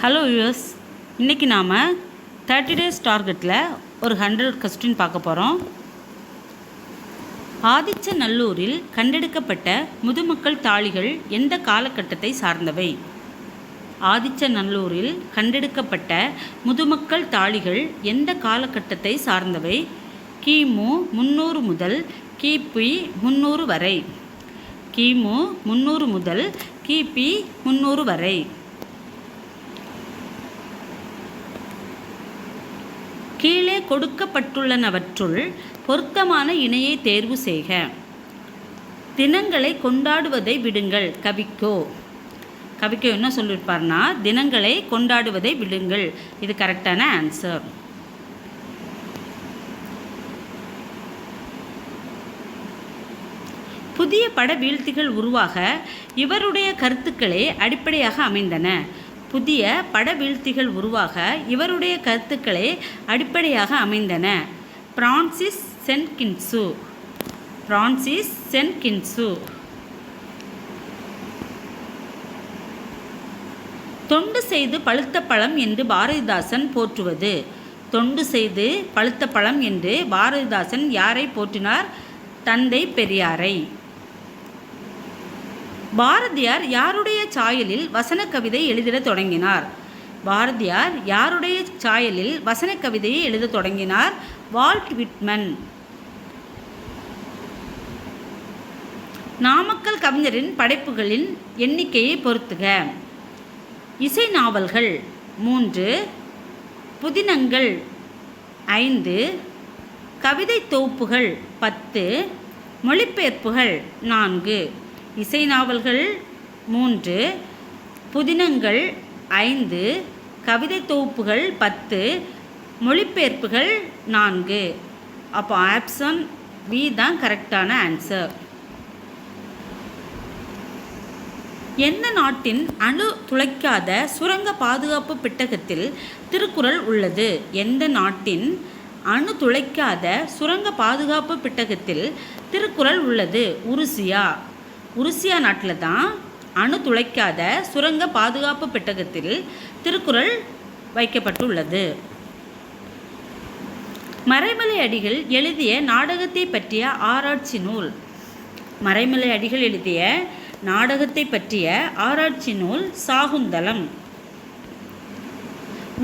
Hello US, இன்றைக்கி நாம் 30 days டார்கெட்டில் ஒரு 100 கொஸ்டின் பார்க்க போகிறோம். ஆதிச்சநல்லூரில் கண்டெடுக்கப்பட்ட முதுமக்கள் தாழிகள் எந்த காலகட்டத்தை சார்ந்தவை? ஆதிச்சநல்லூரில் கண்டெடுக்கப்பட்ட முதுமக்கள் தாழிகள் எந்த காலகட்டத்தை சார்ந்தவை? கிமு 300 முதல் கிபி 300 வரை. கிமு 300 முதல் கிபி 300 வரை. கீழே கொடுக்கப்பட்டுள்ளனவற்றுள் பொருத்தமான இணையை தேர்வு செய்க. தினங்களை கொண்டாடுவதை விடுங்கள். கவிக்கோ என்ன சொல்லியிருப்பார்னா, தினங்களை கொண்டாடுவதை விடுங்கள். இது கரெக்டான ஆன்சர். புதிய பட வீழ்த்திகள் உருவாக இவருடைய கருத்துக்களே அடிப்படையாக அமைந்தன. புதிய பட வீழ்த்திகள் உருவாக இவருடைய கருத்துக்களே அடிப்படையாக அமைந்தன. பிரான்சிஸ் சென்கின்சு. தொண்டு செய்து பழுத்த பழம் என்று பாரதிதாசன் போற்றுவது. தொண்டு செய்து பழுத்த பழம் என்று பாரதிதாசன் யாரை போற்றினார்? தந்தை பெரியாரை. பாரதியார் யாருடைய சாயலில் வசன கவிதை எழுதிடத் தொடங்கினார்? பாரதியார் யாருடைய சாயலில் வசன கவிதையை எழுதத் தொடங்கினார்? Walt Whitman. நாமக்கல் கவிஞரின் படைப்புகளின் எண்ணிக்கையை பொறுத்துக. இசை நாவல்கள் 3, புதினங்கள் 5, கவிதை தொகுப்புகள் 10, மொழிபெயர்ப்புகள் 4. இசை நாவல்கள் 3, புதினங்கள் 5, கவிதை தொகுப்புகள் 10, மொழிபெயர்ப்புகள் 4. அப்போ ஆப்ஷன் பி தான் கரெக்டான ஆன்சர். எந்த நாட்டின் அணு துளைக்காத சுரங்க பாதுகாப்பு பெட்டகத்தில் திருக்குறள் உள்ளது? எந்த நாட்டின் அணு துளைக்காத சுரங்க பாதுகாப்பு பெட்டகத்தில் திருக்குறள் உள்ளது? உருசியா நாட்டில் தான் அணு துளைக்காத சுரங்க பாதுகாப்பு பெட்டகத்தில் திருக்குறள் வைக்கப்பட்டுள்ளது. மறைமலை அடிகள் எழுதிய நாடகத்தை பற்றிய ஆராய்ச்சி நூல். மறைமலை அடிகள் எழுதிய நாடகத்தை பற்றிய ஆராய்ச்சி நூல் சாகுந்தலம்.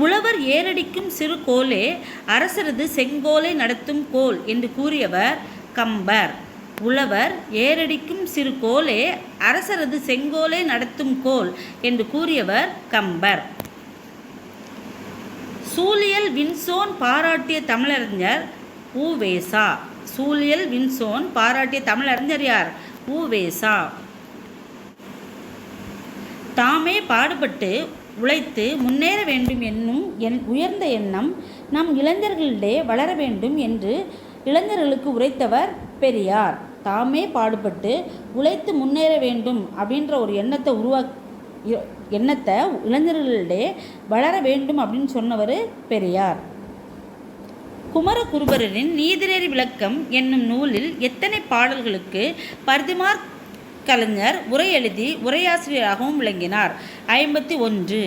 உழவர் ஏரடிக்கும் சிறு கோலே அரசரது செங்கோலை நடத்தும் கோல் என்று கூறியவர் கம்பர். உழவர் ஏரடிக்கும் சிறு கோலே அரசரது செங்கோலை நடத்தும் கோல் என்று கூறியவர் கம்பர். சூழியல் வின்சோன் பாராட்டிய தமிழறிஞர் உ.வே.சா. சூழியல் வின்சோன் பாராட்டிய தமிழறிஞர் யார்? உ.வே.சா. தாமே பாடுபட்டு உழைத்து முன்னேற வேண்டும் என்னும் உயர்ந்த எண்ணம் நம் இளைஞர்களிடையே வளர வேண்டும் என்று இளைஞர்களுக்கு உரைத்தவர் பெரியார். தாமே பாடுபட்டு உழைத்து முன்னேற வேண்டும் அப்படின்ற ஒரு எண்ணத்தை இளைஞர்களிடையே வளர வேண்டும் அப்படின்னு சொன்னவர் பெரியார். குமரகுருபரரின் நீதிநெறி விளக்கம் என்னும் நூலில் எத்தனை பாடல்களுக்கு பரிதிமாற் கலைஞர் உரை எழுதி உரையாசிரியராகவும் விளங்கினார்? 51.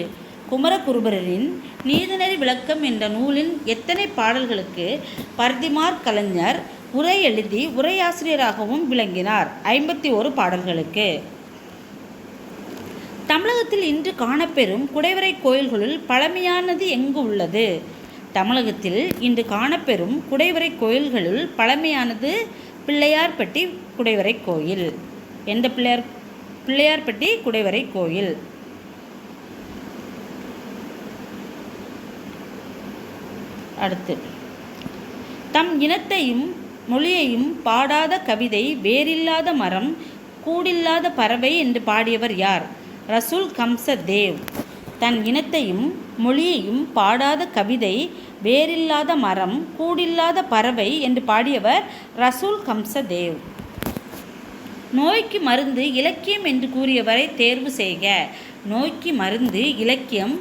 குமரகுருபரரின் நீதிநெறி விளக்கம் என்ற நூலின் எத்தனை பாடல்களுக்கு பரிதிமாற் கலைஞர் உரை எழுதி உரையாசிரியராகவும் விளங்கினார்? 51 பாடல்களுக்கு. தமிழகத்தில் இன்று காணப்பெறும் குடைவரை கோயில்களுள் பழமையானது எங்கு உள்ளது? தமிழகத்தில் இன்று காணப்பெறும் குடைவரை கோயில்களுள் பழமையானது பிள்ளையார்பட்டி குடைவரை கோயில். எந்த பிள்ளையார்பட்டி குடைவரை கோயில். அடுத்து, தம் இனத்தையும் மொழியையும் பாடாத கவிதை வேறில்லாத மரம் கூடில்லாத பறவை என்று பாடியவர் யார்? ரசூல் கம்சதேவ். தன் இனத்தையும் மொழியையும் பாடாத கவிதை வேறில்லாத மரம் கூடில்லாத பறவை என்று பாடியவர் ரசூல் கம்சதேவ். நோய்க்கு மருந்து இலக்கியம் என்று கூறியவரை தேர்வு செய்க. நோய்க்கு மருந்து இலக்கியம்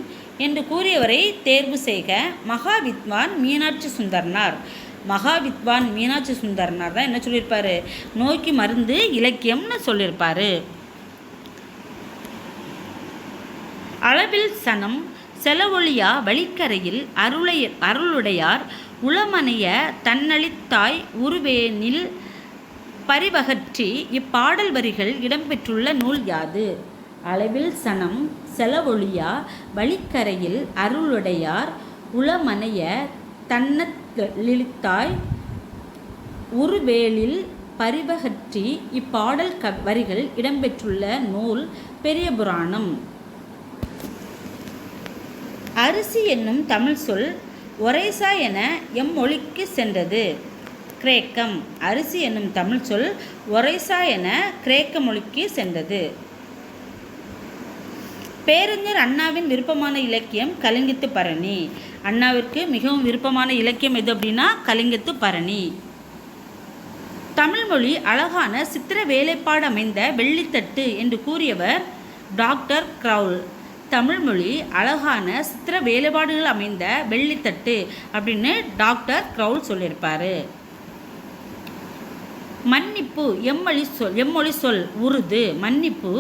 என்று கூறியவரை தேர்வு செய்க. மகாவித்வான் மீனாட்சி சுந்தரனார். மகாவித்வான் மீனாட்சி சுந்தரனார் தான் என்ன சொல்லியிருப்பார்? நோய்க்கு மருந்து இலக்கியம்னு சொல்லியிருப்பார். அளவில் சனம் செலவொழியா வழிக்கரையில் அருளுடையார் உளமனைய தன்னளித்தாய் உருவேனில் பரிவகற்றி இப்பாடல் வரிகள் இடம்பெற்றுள்ள நூல் யாது? அளவில் சனம் செலவொழியா வழிக்கரையில் அருளுடையார் உளமனைய தன்னளித்தாய் உருவேலில் பரிவகற்றி இப்பாடல் வரிகள் இடம்பெற்றுள்ள நூல் பெரிய புராணம். அரிசி என்னும் தமிழ் சொல் ஒரைசா என எம்மொழிக்கு சென்றது. கிரேக்கம். அரிசி என்னும் தமிழ் சொல் ஒரைசா என கிரேக்க மொழிக்கு சென்றது. பேரறிஞர் அண்ணாவின் விருப்பமான இலக்கியம் கலிங்கத்து பரணி. அண்ணாவிற்கு மிகவும் விருப்பமான இலக்கியம் எது அப்படின்னா கலிங்கத்து பரணி. தமிழ்மொழி அழகான சித்திர வேலைப்பாடு அமைந்த வெள்ளித்தட்டு என்று கூறியவர் டாக்டர் க்ரௌல். தமிழ்மொழி அழகான சித்திர வேலைப்பாடுகள் அமைந்த வெள்ளித்தட்டு அப்படின்னு டாக்டர் க்ரௌல் சொல்லியிருப்பார். மன்னிப்பு எம்மொழி சொல் உருது. மன்னிப்பு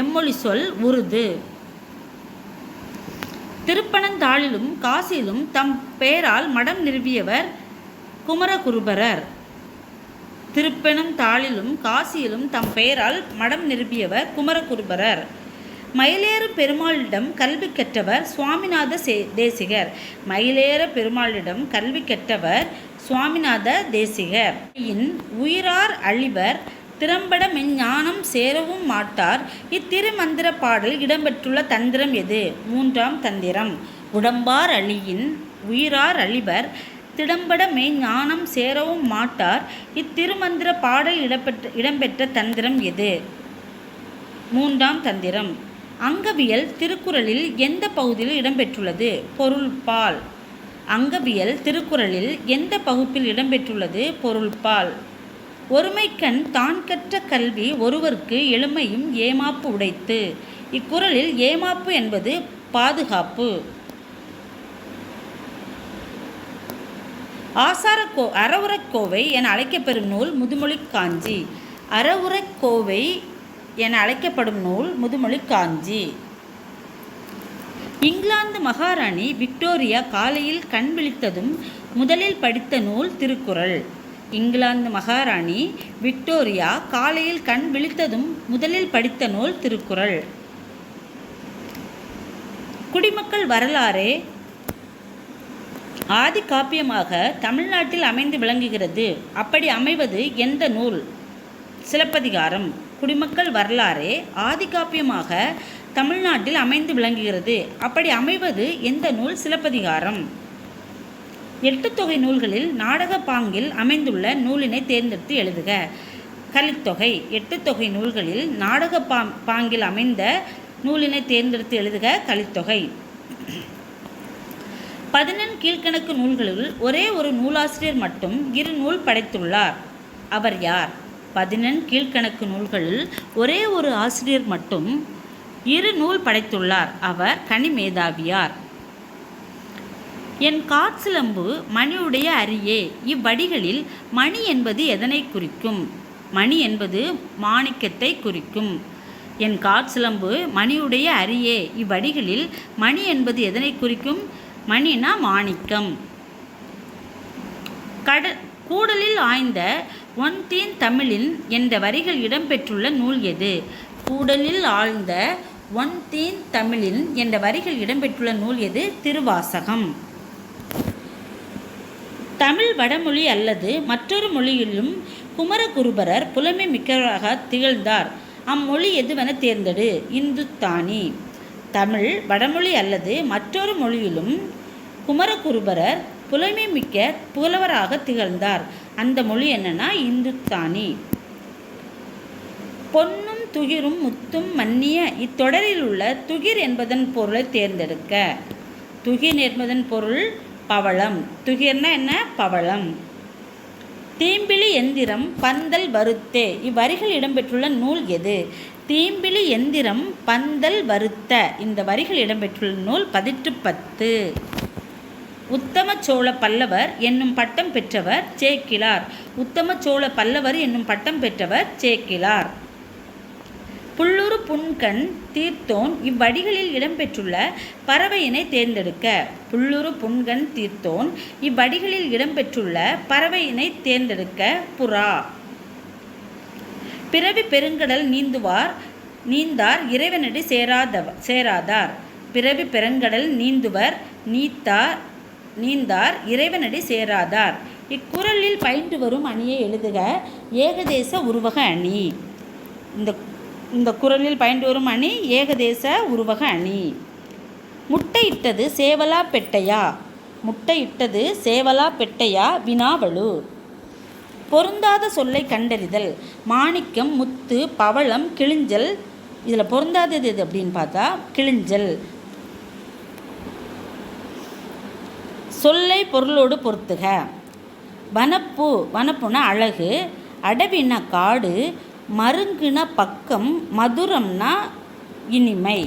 எம்மொழி சொல் உருது. திருப்பனந்தாளிலும் காசியிலும் தம் பெயரால் மடம் நிறுவியவர் குமரகுருபரர். திருப்பனந்தாளிலும் காசியிலும் தம் பெயரால் மடம் நிறுவியவர் குமரகுருபரர். மயிலேறு பெருமாளிடம் கல்வி கற்றவர் சுவாமிநாத தேசிகர். மயிலேற பெருமாளிடம் கல்வி கற்றவர் சுவாமிநாத தேசிகர். உயிரார் அழிவர் திறம்பட மெஞ்ஞானம் சேரவும் மாட்டார் இத்திருமந்திர பாடல் இடம்பெற்றுள்ள தந்திரம் எது? மூன்றாம் தந்திரம். உடம்பார் அழியின் உயிரார் அழிவர் திடம்பட மெய்ஞானம் சேரவும் மாட்டார் இத்திருமந்திர பாடல் இடம்பெற்ற தந்திரம் எது? மூன்றாம் தந்திரம். அங்கவியல் திருக்குறளில் எந்த பகுதியில் இடம்பெற்றுள்ளது? பொருள்பால். அங்கவியல் திருக்குறளில் எந்த பகுப்பில் இடம்பெற்றுள்ளது? பொருள்பால். ஒருமைக்கண் தான் கற்ற கல்வி ஒருவருக்கு எளிமையும் ஏமாப்பு உடைத்து. இக்குறளில் ஏமாப்பு என்பது பாதுகாப்பு. அறவுரைக்கோவை என அழைக்கப்பெறும் நூல் முதுமொழி காஞ்சி. அறவுரைக்கோவை என அழைக்கப்படும் நூல் முதுமொழி காஞ்சி. இங்கிலாந்து மகாராணி விக்டோரியா காலையில் கண் விழித்ததும் முதலில் படித்த நூல் திருக்குறள். இங்கிலாந்து மகாராணி விக்டோரியா காலையில் கண் விழித்ததும் முதலில் படித்த நூல் திருக்குறள். குடிமக்கள் வரலாறே ஆதி காப்பியமாக தமிழ்நாட்டில் அமைந்து விளங்குகிறது. அப்படி அமைவது எந்த நூல்? சிலப்பதிகாரம். குடிமக்கள் வரலாறே ஆதி காப்பியமாக தமிழ்நாட்டில் அமைந்து விளங்குகிறது. அப்படி அமைவது எந்த நூல்? சிலப்பதிகாரம். 8 தொகை நூல்களில் நாடக பாங்கில் அமைந்துள்ள நூலினை தேர்ந்தெடுத்து எழுதுக. கலித்தொகை. 8 தொகை நூல்களில் நாடக பாங்கில் அமைந்த நூலினை தேர்ந்தெடுத்து எழுதுக. கலித்தொகை. 14 கீழ்கணக்கு நூல்களில் ஒரே ஒரு நூலாசிரியர் மட்டும் 2 நூல் படைத்துள்ளார். அவர் யார்? 14 கீழ்கணக்கு நூல்களில் ஒரே ஒரு ஆசிரியர் மட்டும் 2 நூல் படைத்துள்ளார். அவர் கனிமேதாவியார். என் காற்சிலம்பு மணியுடைய அரியே. இவ்வடிகளில் மணி என்பது எதனை குறிக்கும்? மணி என்பது மாணிக்கத்தை குறிக்கும். என் காற்சிலம்பு மணியுடைய அரியே. இவ்வடிகளில் மணி என்பது எதனை குறிக்கும்? மணினா மாணிக்கம். கூடலில் ஆய்ந்த ஒன்தீன் தமிழின் என்ற வரிகள் இடம்பெற்றுள்ள நூல் எது? கூடலில் ஆழ்ந்த ஒன்தீன் தமிழின் என்ற வரிகள் இடம்பெற்றுள்ள நூல் எது? திருவாசகம். தமிழ் வடமொழி அல்லது மற்றொரு மொழியிலும் குமரகுருபரர் புலமை மிக்கவராக திகழ்ந்தார். அம்மொழி எதுவென தேர்ந்தெடு. இந்துஸ்தானி. தமிழ் வடமொழி அல்லது மற்றொரு மொழியிலும் குமரகுருபரர் புலமை மிக்க புலவராக திகழ்ந்தார். அந்த மொழி என்னன்னா இந்துஸ்தானி. பொன்னும் துகிரும் முத்தும் மன்னிய இத்தொடரில் உள்ள துகிர் என்பதன் பொருளை தேர்ந்தெடுக்க. துகிர் என்பதன் பொருள் பவளம். துகிர்னா என்ன? பவளம். தீம்பிலி எந்திரம் பந்தல் வருத்தே. இவ்வரிகள் இடம்பெற்றுள்ள நூல் எது? தீம்பிலி எந்திரம் பந்தல் வருத்த. இந்த வரிகள் இடம்பெற்றுள்ள நூல் 1810. உத்தம சோழ பல்லவர் என்னும் பட்டம் பெற்றவர் சேக்கிழார். உத்தம சோழ பல்லவர் என்னும் பட்டம் பெற்றவர் சேக்கிழார். புல்லூரு புன்கண் தீர்த்தோன் இவ்வடிகளில் இடம்பெற்றுள்ள பறவையினை தேர்ந்தெடுக்க. புல்லுரு புன்கண் தீர்த்தோன் இவ்வடிகளில் இடம்பெற்றுள்ள பறவையினை தேர்ந்தெடுக்க. புறா. பிறவி பெருங்கடல் நீந்தார் இறைவனடி சேராதார். பிறவி பெருங்கடல் நீந்தார் இறைவனடி சேராதார். இக்குறளில் பயின்று வரும் அணியை எழுதுக. ஏகதேச உருவக அணி. இந்த குறளில் பயின்று வரும் அணி ஏகதேச உருவக அணி. முட்டையிட்டது சேவலா பெட்டையா? முட்டையிட்டது சேவலா பெட்டையா? வினாவலு. பொருந்தாத சொல்லை கண்டறிதல். மாணிக்கம், முத்து, பவளம், கிளிஞ்சல். இதில் பொருந்தாதது எது அப்படின்னு பார்த்தா கிளிஞ்சல். சொல்லை பொருளோடு பொருத்துக. வனப்புனா அழகு, அடவினா காடு, மருங்குனா பக்கம், மதுரம்னா இனிமை.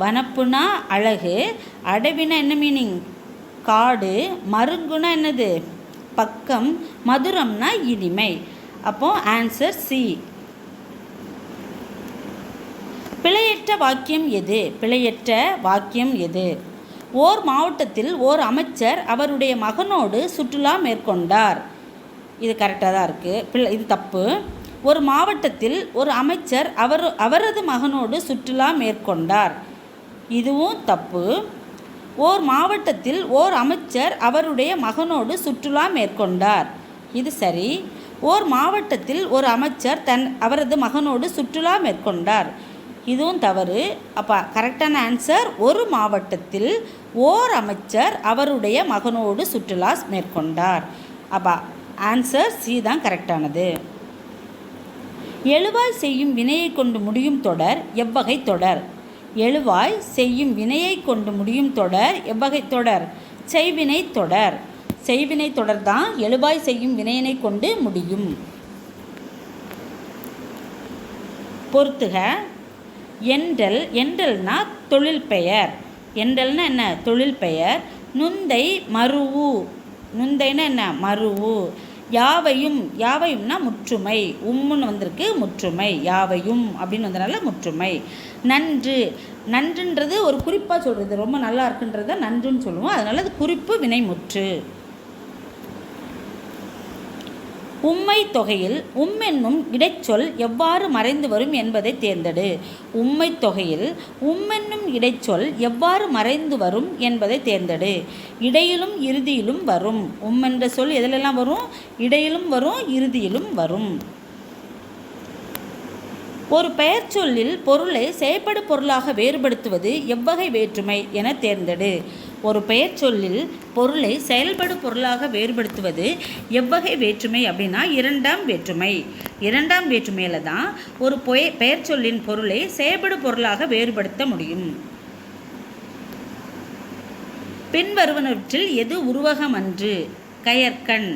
வனப்புனா அழகு, அடவினா என்ன மீனிங்? காடு, மருங்குனா என்னது? பக்கம், மதுரம்னா இனிமை. அப்போ ஆன்சர் சி. பிழையற்ற வாக்கியம் எது? பிழையற்ற வாக்கியம் எது? ஓர் மாவட்டத்தில் ஓர் அமைச்சர் அவருடைய மகனோடு சுற்றுலா மேற்கொண்டார். இது கரெக்டாக தான் இருக்குது. இது தப்பு. ஒரு மாவட்டத்தில் ஒரு அமைச்சர் அவரது மகனோடு சுற்றுலா மேற்கொண்டார். இதுவும் தப்பு. ஓர் மாவட்டத்தில் ஓர் அமைச்சர் அவருடைய மகனோடு சுற்றுலா மேற்கொண்டார். இது சரி. ஓர் மாவட்டத்தில் ஒரு அமைச்சர் அவரது மகனோடு சுற்றுலா மேற்கொண்டார். இதுவும் தவறு. அப்போ கரெக்டான ஆன்சர் ஒரு மாவட்டத்தில் ஓர் அமைச்சர் அவருடைய மகனோடு சுற்றுலா மேற்கொண்டார். அப்போ ஆன்சர் சி தான் கரெக்டானது. எழுவாய் செய்யும் வினையை கொண்டு முடியும் தொடர் எவ்வகை தொடர்? எழுவாய் செய்யும் வினையை கொண்டு முடியும் தொடர் எவ்வகை தொடர்? செய்வினை தொடர். செய்வினை தொடர் தான் எழுவாய் செய்யும் வினையினை கொண்டு முடியும். பொறுத்துக. என்றல்னா தொழில் பெயர். என்றல்னா என்ன? தொழில் பெயர். நுந்தை மருவு. நுந்தைன்னா என்ன? மருவு. யாவையும்னா முற்றுமை. உம்முன்னு வந்திருக்கு, முற்றுமை. யாவையும் அப்படின்னு வந்தனால முற்றுமை. நன்றுன்றது ஒரு குறிப்பாக சொல்கிறது. ரொம்ப நல்லா இருக்குன்றத நன்றுன்னு சொல்லுவோம். அதனால அது குறிப்பு வினைமுற்று. உம்மை தொகையில் என்னும் இடைச்சொல் எவ்வாறு மறைந்து வரும் என்பதை தேர்ந்தெடு. உம்மை தொகையில் என்னும் இடைச்சொல் எவ்வாறு மறைந்து வரும் என்பதை தேர்ந்தெடு. இடையிலும் இறுதியிலும் வரும். என்ற சொல் எதிலெல்லாம் வரும்? இடையிலும் வரும், இறுதியிலும் வரும். ஒரு பெயர் சொல்லில் பொருளை செயற்படு பொருளாக வேறுபடுத்துவது எவ்வகை வேற்றுமை என தேர்ந்தெடு. ஒரு பெயர் சொல்லில் பொருளை செயல்படு பொருளாக வேறுபடுத்துவது எவ்வகை வேற்றுமை அப்படின்னா இரண்டாம் வேற்றுமை. இரண்டாம் வேற்றுமையில் தான் ஒரு பெயர் சொல்லின் பொருளை செயல்படு பொருளாக வேறுபடுத்த முடியும். பின்வருவனவற்றில் எது உருவகமன்று? கயற்கண்.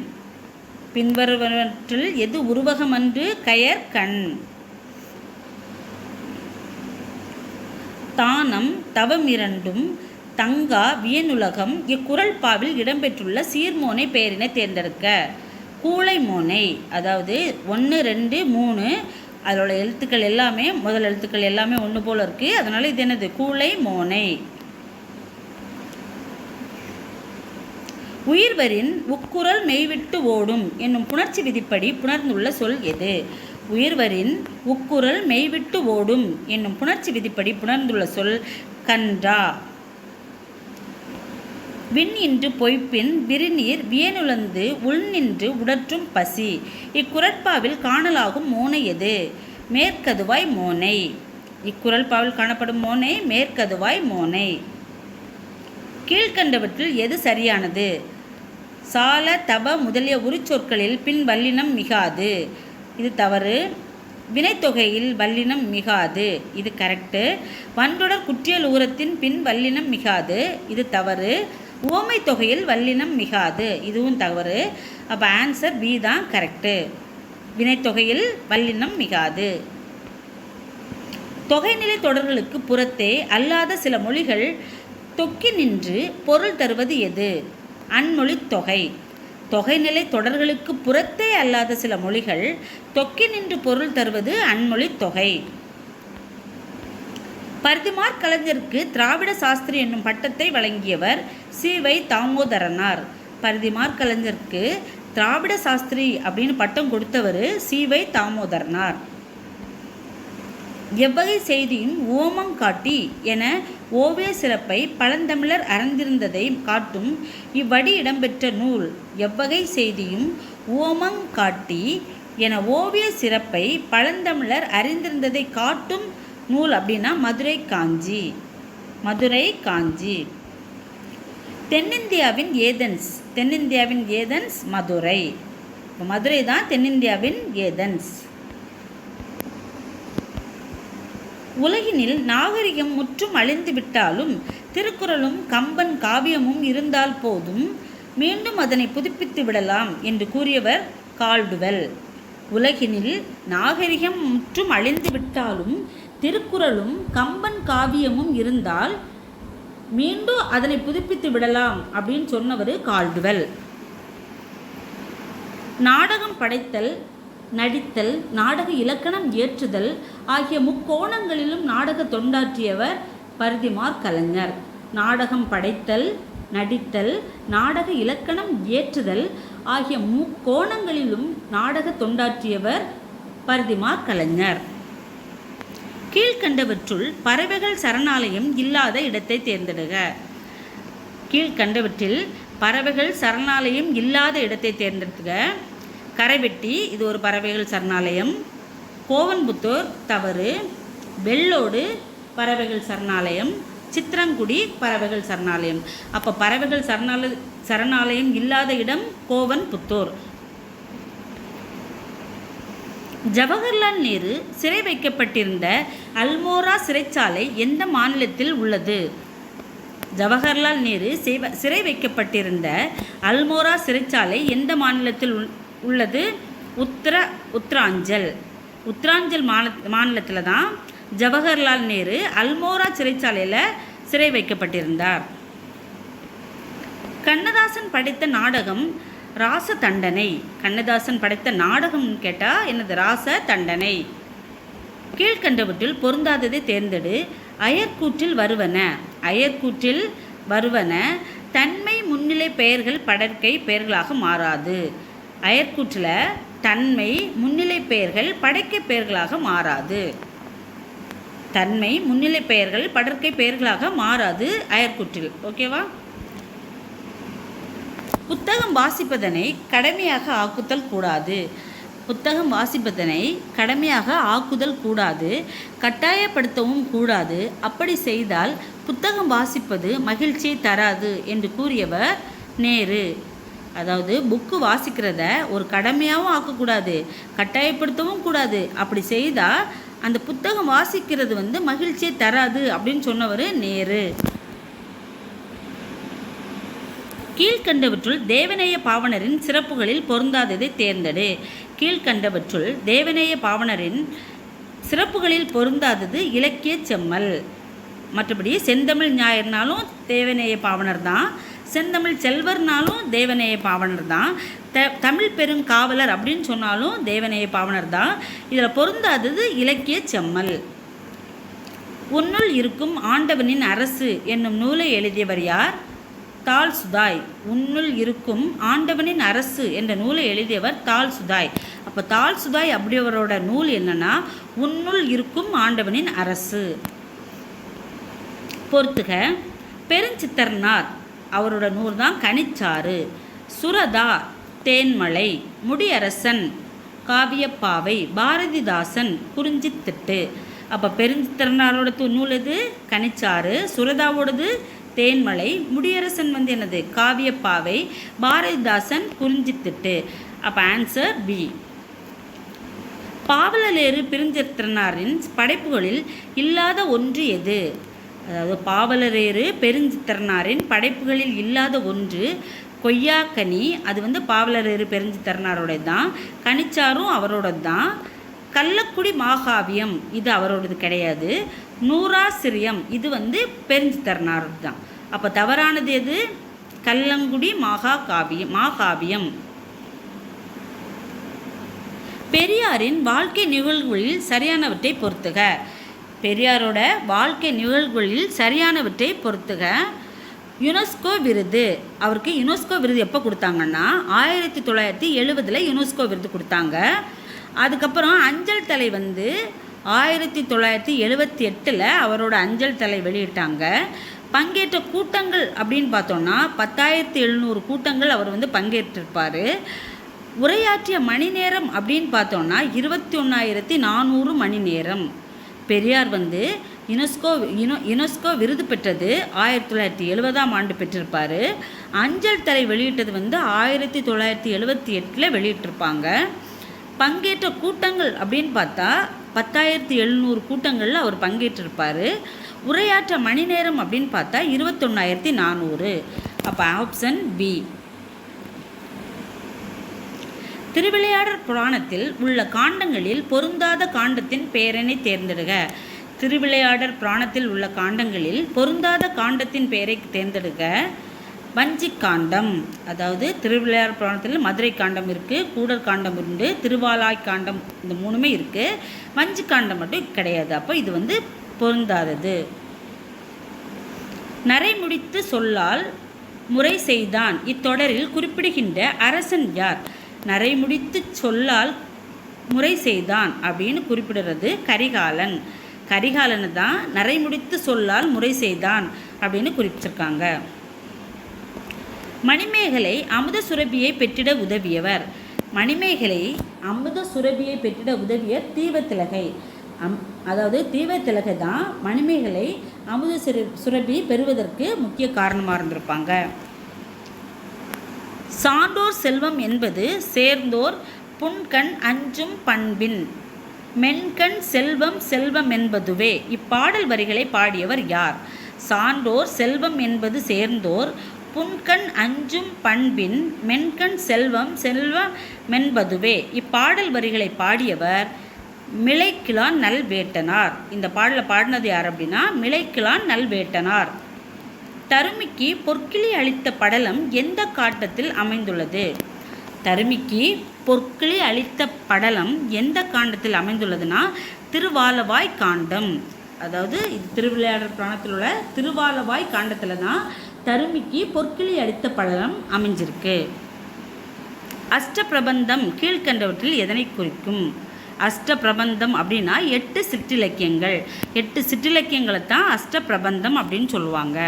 பின்வருவனவற்றில் எது உருவகமன்று? கயற்கண். தானம், தவமிரண்டும், தங்கா, வியனுலகம் இக்குறள் பாவில் இடம்பெற்றுள்ள சீர்மோனை பெயரினை தேர்ந்தெடுக்க. கூளை மோனை. அதாவது 1, 2, 3 அதோட எழுத்துக்கள் எல்லாமே முதல் எழுத்துக்கள் எல்லாமே ஒன்று போல் இருக்குது. அதனால் இது என்னது? கூளை மோனை. உயிர்வரின் உக்குரல் மெய்விட்டு ஓடும் என்னும் புணர்ச்சி விதிப்படி புணர்ந்துள்ள சொல் எது? உயிர்வரின் உக்குரல் மெய்விட்டு ஓடும் என்னும் புணர்ச்சி விதிப்படி புணர்ந்துள்ள சொல் கன்றா. விண் இன்று பொய்ப்பின் விரிநீர் வியனுலந்து உள்நின்று உடற்றும் பசி இக்குறட்பாவில் காணலாகும் மோனை எது? மேற்கதுவாய் மோனை. இக்குறள்பாவில் காணப்படும் மோனை மேற்கதுவாய் மோனை. கீழ்கண்டவற்றில் எது சரியானது? சால, தவ முதலிய உரிச்சொற்களில் பின் வல்லினம் மிகாது. இது தவறு. வினைத்தொகையில் வல்லினம் மிகாது. இது கரெக்டு. வன்றொடர் குற்றியல் ஊரத்தின் பின் வல்லினம் மிகாது. இது தவறு. உவமை தொகையில் வல்லினம் மிகாது. இதுவும் தவறு. அப்போ ஆன்சர் பி தான் கரெக்டு. வினைத்தொகையில் வல்லினம் மிகாது. தொகைநிலை தொடர்களுக்கு புறத்தே அல்லாத சில மொழிகள் தொக்கி நின்று பொருள் தருவது எது? அன்மொழி தொகை. தொகைநிலை தொடர்களுக்கு புறத்தே அல்லாத சில மொழிகள் தொக்கி நின்று பொருள் தருவது அன்மொழி தொகை. பரிதிமாற் கலைஞருக்கு திராவிட சாஸ்திரி என்னும் பட்டத்தை வழங்கியவர் சி.வை. தாமோதரனார். பரிதிமாற் கலைஞருக்கு திராவிட சாஸ்திரி அப்படின்னு பட்டம் கொடுத்தவர் சி.வை. தாமோதரனார். எவ்வகை செய்தியும் உவமங்காட்டி என ஓவிய சிறப்பை பழந்தமிழர் அறிந்திருந்ததை காட்டும் இவ்வடி இடம்பெற்ற நூல். எவ்வகை செய்தியும் உவமங்காட்டி என ஓவிய சிறப்பை பழந்தமிழர் அறிந்திருந்ததை காட்டும் நூல் அப்படின்னா மதுரை காஞ்சி. மதுரை காஞ்சி. தென்னிந்தியாவின் ஏதென்ஸ். தென்னிந்தியாவின் ஏதென்ஸ் மதுரை. மதுரை தான் தென்னிந்தியாவின் ஏதென்ஸ். உலகினில் நாகரிகம் முற்றும் அழிந்து விட்டாலும் திருக்குறளும் கம்பன் காவியமும் இருந்தால் போதும், மீண்டும் அதனை புதுப்பித்து விடலாம் என்று கூறியவர் கால்டுவெல். உலகினில் நாகரிகம் முற்றும் அழிந்து விட்டாலும் திருக்குறளும் கம்பன் காவியமும் இருந்தால் மீண்டும் அதனை புதுப்பித்து விடலாம் அப்படின்னு சொன்னவர் கால்டுவெல். நாடகம் படைத்தல், நடித்தல், நாடக இலக்கணம் இயற்றுதல் ஆகிய முக்கோணங்களிலும் நாடக தொண்டாற்றியவர் பரிதிமாற் கலைஞர். நாடகம் படைத்தல், நடித்தல், நாடக இலக்கணம் இயற்றுதல் ஆகிய முக்கோணங்களிலும் நாடக தொண்டாற்றியவர் பரிதிமாற் கலைஞர். கீழ்கண்டவற்றுள் பறவைகள் சரணாலயம் இல்லாத இடத்தை தேர்ந்தெடுக. கீழ்கண்டவற்றில் பறவைகள் சரணாலயம் இல்லாத இடத்தை தேர்ந்தெடுத்துக. கரைவெட்டி, இது ஒரு பறவைகள் சரணாலயம். கோவன்புத்தூர் தவறு. வெள்ளோடு பறவைகள் சரணாலயம். சித்திரங்குடி பறவைகள் சரணாலயம். அப்போ பறவைகள் சரணாலயம் இல்லாத இடம் கோவன்புத்தூர். ஜவஹர்லால் நேரு சிறை வைக்கப்பட்டிருந்த அல்மோரா சிறைச்சாலை எந்த மாநிலத்தில் உள்ளது? ஜவஹர்லால் நேரு சிறை வைக்கப்பட்டிருந்த அல்மோரா சிறைச்சாலை எந்த மாநிலத்தில் உள்ளது? உத்தராஞ்சல். உத்தராஞ்சல் மாநிலத்தில் தான் ஜவஹர்லால் நேரு அல்மோரா சிறைச்சாலையில் சிறை வைக்கப்பட்டிருந்தார். கண்ணதாசன் படைத்த நாடகம் ராச தண்டனை. கண்ணதாசன் படைத்த நாடகம் கேட்டால் என்னது? ராச தண்டனை. கீழ்கண்டவற்றில் பொருந்தாததை தேர்ந்தெடு. அயற்கூற்றில் வருவன. அயற்கூற்றில் வருவன தன்மை முன்னிலை பெயர்கள் படற்கை பெயர்களாக மாறாது. அயற்கூற்றில் தன்மை முன்னிலை பெயர்கள் படற்கை பெயர்களாக மாறாது. தன்மை முன்னிலை பெயர்கள் படற்கை பெயர்களாக மாறாது அயற்கூற்றில். ஓகேவா? புத்தகம் வாசிப்பதனை கடமையாக ஆக்குதல் கூடாது. புத்தகம் வாசிப்பதனை கடமையாக ஆக்குதல் கூடாது, கட்டாயப்படுத்தவும் கூடாது. அப்படி செய்தால் புத்தகம் வாசிப்பது மகிழ்ச்சியை தராது என்று கூறியவர் நேரு. அதாவது புக்கு வாசிக்கிறத ஒரு கடமையாகவும் ஆக்கக்கூடாது, கட்டாயப்படுத்தவும் கூடாது. அப்படி செய்தால் அந்த புத்தகம் வாசிக்கிறது மகிழ்ச்சியை தராது அப்படின்னு சொன்னவர் நேரு. கீழ்கண்டவற்றுள் தேவநேய பாவனரின் சிறப்புகளில் பொருந்தாததை தேர்ந்தெடு. கீழ்கண்டவற்றுள் தேவநேய பாவனரின் சிறப்புகளில் பொருந்தாதது இலக்கிய செம்மல். மற்றபடி செந்தமிழ் ஞாயிறுனாலும் தேவநேய பாவனர் தான், செந்தமிழ் செல்வர்னாலும் தேவநேய பாவனர் தான், தமிழ் பெருங்காவலர் அப்படின்னு சொன்னாலும் தேவநேய பாவனர் தான். இதில் பொருந்தாதது இலக்கிய செம்மல். உன்னுள் இருக்கும் ஆண்டவனின் அரசு என்னும் நூலை எழுதியவர் யார்? தால்சுதாய். உன்னுள் இருக்கும் ஆண்டவனின் அரசு என்ற நூலை எழுதியவர் தால்சுதாய். அப்போ தால்சுதாய் அப்படியவரோட நூல் என்னன்னா உன்னுள் இருக்கும் ஆண்டவனின் அரசு. பொறுத்துக. பெருஞ்சித்திரனார் அவரோட நூல் தான் கனிச்சாறு. சுரதா தேன்மலை. முடியரசன் காவியப்பாவை. பாரதிதாசன் குறிஞ்சித்திட்டு. அப்போ பெருஞ்சித்திரனாரோட நூல் எது? கனிச்சாறு. சுரதாவோடது தேன்மலை. முடியரசன் என்னது? காவியப்பாவை. பாரதிதாசன் குறிஞ்சித்திட்டு. அப்போ ஆன்சர் பி. பாவலரேறு பெருஞ்சித்திரனாரின் படைப்புகளில் இல்லாத ஒன்று எது? அதாவது பாவலரேறு பெருஞ்சித்திரனாரின் படைப்புகளில் இல்லாத ஒன்று கொய்யாக்கனி. அது பாவலரேறு பெருஞ்சித்திரனாரோட தான். கனிச்சாரும் அவரோட தான். கள்ளக்குடி மாகாவியம் இது அவரோடது கிடையாது. நூறாசிரியம் இது பெருஞ்சித்திரனாரோட தான். அப்போ தவறானது எது? கள்ளங்குடி மாகாவியம். பெரியாரின் வாழ்க்கை நிகழ்வுகளில் சரியானவற்றை பொறுத்துக. பெரியாரோட வாழ்க்கை நிகழ்வுகளில் சரியானவற்றை பொறுத்துக. யுனெஸ்கோ விருது, அவருக்கு யுனெஸ்கோ விருது எப்போ கொடுத்தாங்கன்னா 1970 யுனெஸ்கோ விருது கொடுத்தாங்க. அதுக்கப்புறம் அஞ்சல் தலை 1978 அவரோட அஞ்சல் தலை வெளியிட்டாங்க. பங்கேற்ற கூட்டங்கள் அப்படின்னு பார்த்தோன்னா 10,700 கூட்டங்கள் அவர் பங்கேற்றிருப்பார். உரையாற்றிய மணி நேரம் அப்படின்னு பார்த்தோன்னா 21,400 மணி நேரம். பெரியார் யுனெஸ்கோ விருது பெற்றது 1970 பெற்றிருப்பார். அஞ்சல் தலை வெளியிட்டது 1978 வெளியிட்டிருப்பாங்க. பங்கேற்ற கூட்டங்கள் அப்படின்னு பார்த்தா 10,700 கூட்டங்களில் அவர் பங்கேற்றிருப்பார். உரையாற்ற மணி நேரம் அப்படின்னு பார்த்தா 21,400. அப்போ ஆப்ஷன் பி. திருவிளையாடற் புராணத்தில் உள்ள காண்டங்களில் பொருந்தாத காண்டத்தின் பெயரினை தேர்ந்தெடுக. திருவிளையாடற் புராணத்தில் உள்ள காண்டங்களில் பொருந்தாத காண்டத்தின் பெயரை தேர்ந்தெடுக்க. வஞ்சி காண்டம், அதாவது திருவிளையாடற் புராணத்தில் மதுரை காண்டம் இருக்குது, கூடர் காண்டம் உண்டு, திருவாலாய் காண்டம், இந்த 3மே இருக்குது. வஞ்சி காண்டம் மட்டும் கிடையாது. அப்போ இது பொருந்தாதது. நரைமுடித்து சொல்லால் முறை செய்தான் இத்தொடரில் குறிப்பிடுகின்ற அரசன் யார்? நரைமுடித்து சொல்லால் முறை செய்தான் அப்படின்னு குறிப்பிடுறது கரிகாலன். கரிகாலனை தான் நரைமுடித்து சொல்லால் முறை செய்தான் அப்படின்னு குறிப்பிட்டிருக்காங்க. மணிமேகலை அமுத சுரபியை பெற்றிட உதவியவர். மணிமேகலை அமுத சுரபியை பெற்றிட உதவியர் தீவத்திலகை. அதாவது தீவத்திலகை தான் மணிமேகலை அமுத சுரபி பெறுவதற்கு முக்கிய காரணமாக இருந்திருப்பாங்க. சான்றோர் செல்வம் என்பது சேர்ந்தோர் புன்கண் அஞ்சும் பண்பின் மென்கண் செல்வம் செல்வம் என்பதுவே. இப்பாடல் வரிகளை பாடியவர் யார்? சான்றோர் செல்வம் என்பது சேர்ந்தோர் புன்கண் அஞ்சும் பண்பின் மென்கண் செல்வம் செல்வம் மென்பதுவே. இப்பாடல் வரிகளை பாடியவர் மிளைக்கிழான் நல்வேட்டனார். இந்த பாடலை பாடினது யார் அப்படின்னா மிளைக்கிழான் நல்வேட்டனார். தருமிக்கு பொற்கிளி அளித்த படலம் எந்த காண்டத்தில் அமைந்துள்ளது? தருமிக்கு பொற்கிளி அளித்த படலம் எந்த காண்டத்தில் அமைந்துள்ளதுன்னா திருவாலவாய் காண்டம். அதாவது இது திருவிளையாடற் புராணத்தில் உள்ள திருவாலவாய் காண்டத்தில் தான் தருமிக்கு பொற்கிளி அளித்த படலம் அமைஞ்சிருக்கு. அஷ்டபிரபந்தம் கீழ்கண்டவற்றில் எதனை குறிக்கும்? அஷ்டபிரபந்தம் அப்படின்னா 8 சிற்றிலக்கியங்கள். 8 சிற்றிலக்கியங்களை தான் அஷ்டபிரபந்தம் அப்படின்னு சொல்லுவாங்க.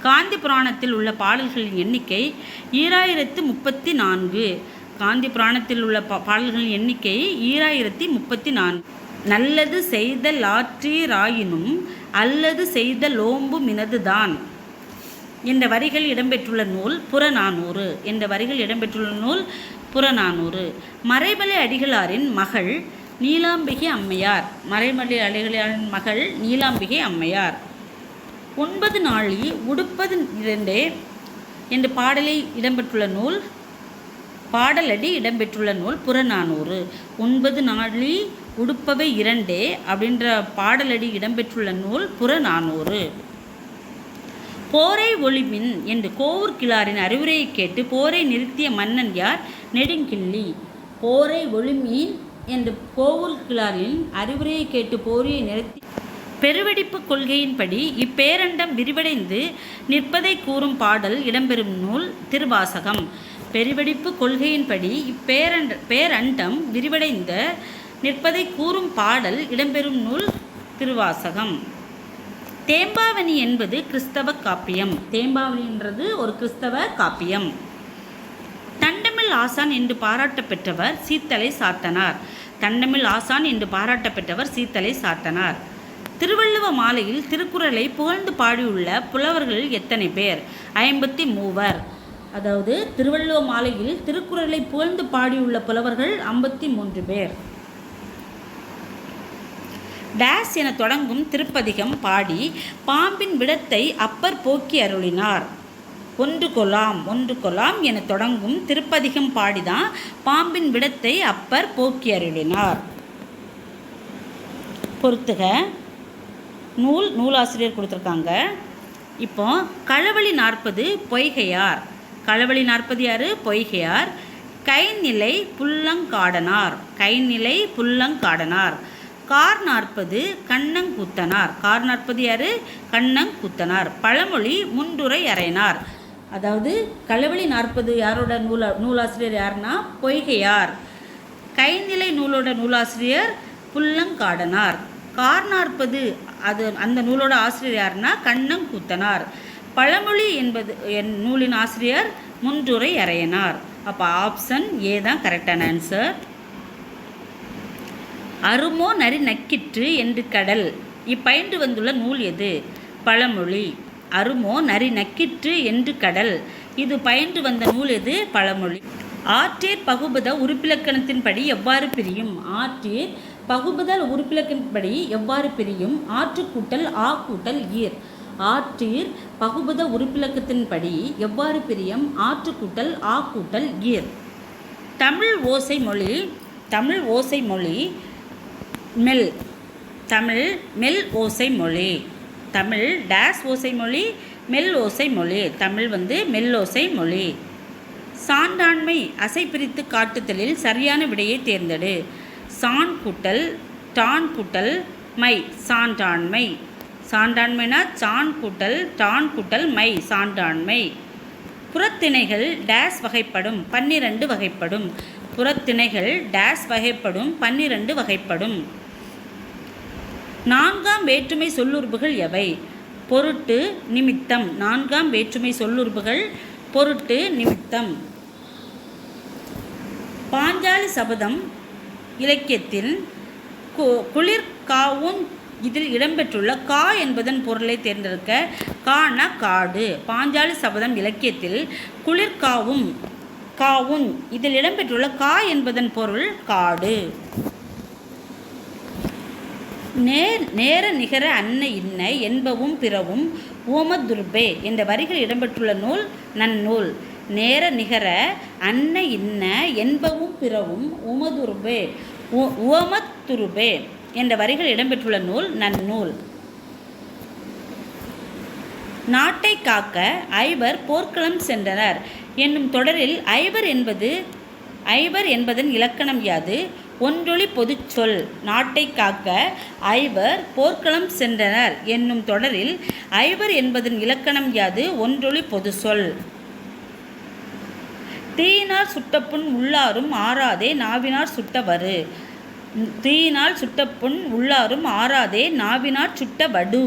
காந்தி புராணத்தில் உள்ள பாடல்களின் எண்ணிக்கை 2034. காந்தி புராணத்தில் உள்ள பாடல்களின் எண்ணிக்கை 2034. நல்லது செய்த லாற்றீராயினும் அல்லது செய்த லோம்பு மினதுதான் என்ற வரிகள் இடம்பெற்றுள்ள நூல் புறநானூறு. மறைமலை அடிகளாரின் மகள் நீலாம்பிகை அம்மையார். மறைமலை அடிகளாரின் மகள் நீலாம்பிகை அம்மையார். 9 நாளி உடுப்பது 2 என்ற பாடலடி இடம்பெற்றுள்ள நூல் புறநானூறு. 9 நாளி உடுப்பவை 2 அப்படின்ற பாடலடி இடம்பெற்றுள்ள நூல் புறநானூறு. போரை ஒளிமின் என்று கோவூர் கிழாரின் அறிவுரையை கேட்டு போரை நிறுத்திய மன்னன் யார்? நெடுங்கிள்ளி. போரை ஒளிமின் என்று கோவூர் கிழாரின் அறிவுரையை கேட்டு போரை நிறுத்தி பெருவெடிப்பு கொள்கையின்படி இப்பேரண்டம் விரிவடைந்து நிற்பதை கூறும் பாடல் இடம்பெறும் நூல் திருவாசகம். பெருவெடிப்பு கொள்கையின்படி பேரண்டம் விரிவடைந்த நிற்பதை கூறும் பாடல் இடம்பெறும் நூல் திருவாசகம். தேம்பாவணி என்பது கிறிஸ்தவ காப்பியம். தேம்பாவணின்றது ஒரு கிறிஸ்தவ காப்பியம். தண்டமிழ் ஆசான் என்று பாராட்ட பெற்றவர் சீத்தலை சாத்தனார். தண்டமிழ் ஆசான் என்று பாராட்ட பெற்றவர் சீத்தலை சாத்தனார். திருவள்ளுவ மாலையில் திருக்குறளை புகழ்ந்து பாடியுள்ள புலவர்கள் எத்தனை பேர்? 53. அதாவது திருவள்ளுவ மாலையில் திருக்குறளை புகழ்ந்து பாடியுள்ள புலவர்கள் 53 பேர். டேஸ் என தொடங்கும் திருப்பதிகம் பாடி பாம்பின் விடத்தை அப்பர் போக்கி அருளினார். ஒன்று கொலாம் என தொடங்கும் திருப்பதிகம் பாடிதான் பாம்பின் விடத்தை அப்பர் போக்கி அருளினார். பொறுத்துக. நூலாசிரியர் கொடுத்துருக்காங்க. இப்போ களவழி 40 பொய்கையார். களவழி 40 யார்? பொய்கையார். கைநிலை புல்லங்காடனார். கார் 40 கண்ணங்கூத்தனார். கார் 40 யார்? கண்ணங்கூத்தனார். பழமொழி முன்றுரை அறையனார். அதாவது களவெளி 40 யாரோட நூலாசிரியர் யாருன்னா பொய்கையார். கைநிலை நூலோட நூலாசிரியர் புல்லங்காடனார். கார் 40 அது அந்த நூலோட ஆசிரியர் யாருன்னா கண்ணங்கூத்தனார். பழமொழி என்பது நூலின் ஆசிரியர் முன்றுரை அறையனார். அப்போ ஆப்ஷன் ஏ தான் கரெக்டான ஆன்சர். அருமோ நரி நக்கிற்று என்று கடல். இப்பயின்று வந்துள்ள நூல் எது? பழமொழி. அருமோ நரி நக்கிற்று என்று கடல். இது பயின்று வந்த நூல் எது? பழமொழி. ஆற்றேர் பகுபத உறுப்பிலக்கணத்தின்படி எவ்வாறு பிரியும்? ஆற்றேர் பகுபத உறுப்பிலக்கணத்தின்படி எவ்வாறு பிரியும்? ஆற்று கூட்டல் ஆ கூட்டல் ஈர். ஆற்றீர் பகுபத உறுப்பிலக்கத்தின்படி எவ்வாறு பிரியும்? ஆற்று கூட்டல் ஆ கூட்டல் ஈர். தமிழ் ஓசை மொழி. தமிழ் ஓசை மொழி மெல். தமிழ் மெல் ஓசை மொழி. தமிழ் டேஸ் ஓசை மொழி, மெல் ஓசை மொழி. தமிழ் மெல் ஓசை மொழி. சான்றாண்மை அசை பிரித்து காட்டுதலில் சரியான விடையை தேர்ந்தெடு. சான் கூட்டல் டான் கூட்டல் மை சான்றாண்மை. சான்றாண்மைனா சான் கூட்டல் டான் கூட்டல் மை சான்றாண்மை. புறத்திணைகள் டேஸ் வகைப்படும் 12 வகைப்படும். புறத்திணைகள் டேஸ் வகைப்படும் 12 வகைப்படும். 4ஆம் வேற்றுமை சொல்லுறுப்புகள் எவை? பொருட்டு நிமித்தம். 4ஆம் வேற்றுமை சொல்லுறுப்புகள் பொருட்டு நிமித்தம். பாஞ்சாலி சபதம் இலக்கியத்தில் குளிர் காவும் இதில் இடம்பெற்றுள்ள கா என்பதன் பொருளை தேர்ந்தெடுக்க. கானா காடு. பாஞ்சாலி சபதம் இலக்கியத்தில் குளிர் காவும் காவும் இதில் இடம்பெற்றுள்ள கா என்பதன் பொருள் காடு. நேர நிகர அன்ன இன்ன என்பவும் பிறவும் உவமதுர்பே என்ற வரிகள் இடம்பெற்றுள்ள நூல் நன்னூல். நேர நிகர அன்ன இன்ன என்பவும் பிறவும் உமதுர்பே உவமதுர்பே என்ற வரிகள் இடம்பெற்றுள்ள நூல் நன்னூல். நாட்டை காக்க ஐவர் போர்க்களம் சென்றனர் என்னும் தொடரில் ஐவர் என்பதன் இலக்கணம் யாது? ஒன்றொளி பொதுச் சொல். நாட்டை காக்க ஐவர் போர்க்களம் சென்றனர் என்னும் தொடரில் ஐவர் என்பதன் இலக்கணம் யாது? ஒன்றொளி பொது சொல். தீயினால் சுட்டப்புண் உள்ளாரும் ஆறாதே நாவினார் சுட்டவரு. தீயினால் சுட்டப்புண் உள்ளாரும் ஆறாதே நாவினார் சுட்ட வடு.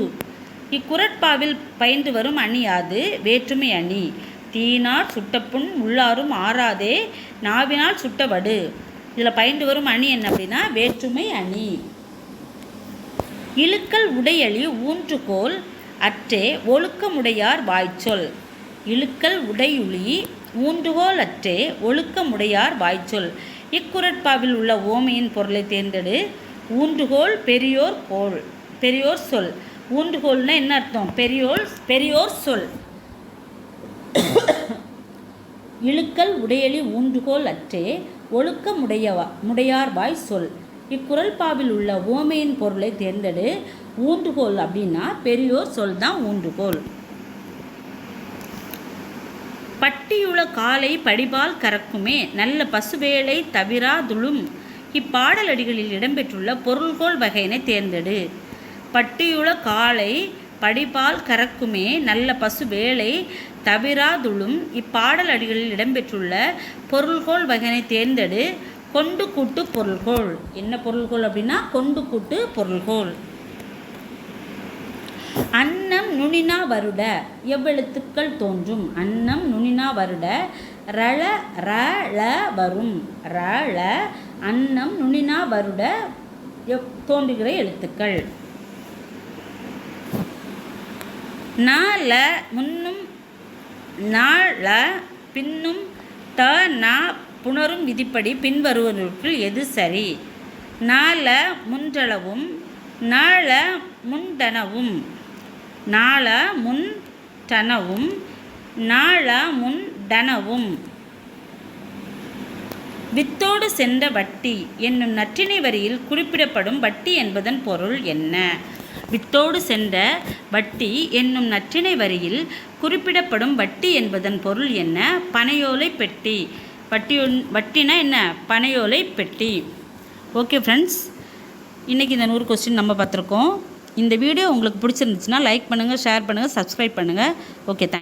இக்குறட்பாவில் பயின்று வரும் அணி யாது? வேற்றுமை அணி. தீயினால் சுட்டப்புண் உள்ளாரும் ஆறாதே நாவினால் சுட்ட வடு. இதில் பயின்று வரும் அணி என்ன அப்படின்னா வேற்றுமை அணி. இழுக்கல் உடையளி ஊன்றுகோல் அற்றே ஒழுக்கமுடையார் வாய்ச்சொல். இழுக்கல் உடையுளி ஊன்றுகோல் அற்றே ஒழுக்கமுடையார் வாய்ச்சொல். இக்குறட்பாவில் உள்ள ஓமையின் பொருளை தேர்ந்தெடு. ஊன்றுகோல் பெரியோர் சொல். ஊன்றுகோல்னா என்ன அர்த்தம்? பெரியோர் சொல். இழுக்கல் உடையளி ஊன்றுகோல் அற்றே ஒழுக்கமுடையார் வாய் சொல். இக்குறள்பாவில் உள்ள ஓமையின் பொருளை தேர்ந்தெடு. ஊன்றுகோல் அப்படின்னா பெரியோர் சொல் தான் ஊன்றுகோல். பட்டியுள காலை படிபால் கறக்குமே நல்ல பசுவேலை தவிராதுளும். இப்பாடலடிகளில் இடம்பெற்றுள்ள பொருள்கோள் வகையினை தேர்ந்தெடு. பட்டியுள காலை படிபால் கறக்குமே நல்ல பசுவேலை தவிராதுளும். இப்பாடலடிகளில் இடம்பெற்றுள்ள பொருள்கோள் வகையினை தேர்ந்தெடு. கொண்டு கூட்டு பொருள்கோள். என்ன பொருள்கோள் அப்படின்னா கொண்டு கூட்டு பொருள்கோள். அன்னம் நுனினா வருட எவ்வெழுத்துக்கள் தோன்றும்? அன்னம் நுனினா வருட ரள ரள வரும். ரள அன்னம் நுனினா வருட தோன்றுகிற எழுத்துக்கள். ந முன்னும் ந பின்னும் த ந புணரும் விதிப்படி பின்வருவவற்றுள் எது சரி? ந முன்றளவும் ந முண்டனவும். நாள முன் டனவும் நாள முன் டனவும். வித்தோடு சென்ற வட்டி என்னும் நற்றிணை வரியில் குறிப்பிடப்படும் வட்டி என்பதன் பொருள் என்ன? வித்தோடு சென்ற வட்டி என்னும் நற்றிணை வரியில் குறிப்பிடப்படும் வட்டி என்பதன் பொருள் என்ன? பனையோலை பெட்டி. வட்டினா என்ன? பனையோலை பெட்டி. ஓகே ஃப்ரெண்ட்ஸ், இன்றைக்கி இந்த 100 கொஸ்டின் நம்ம பார்த்துருக்கோம். இந்த வீடியோ உங்களுக்கு பிடிச்சிருந்துச்சுன்னா லைக் பண்ணுங்கள், ஷேர் பண்ணுங்கள், சப்ஸ்கிரைப் பண்ணுங்கள். Okay, thanks.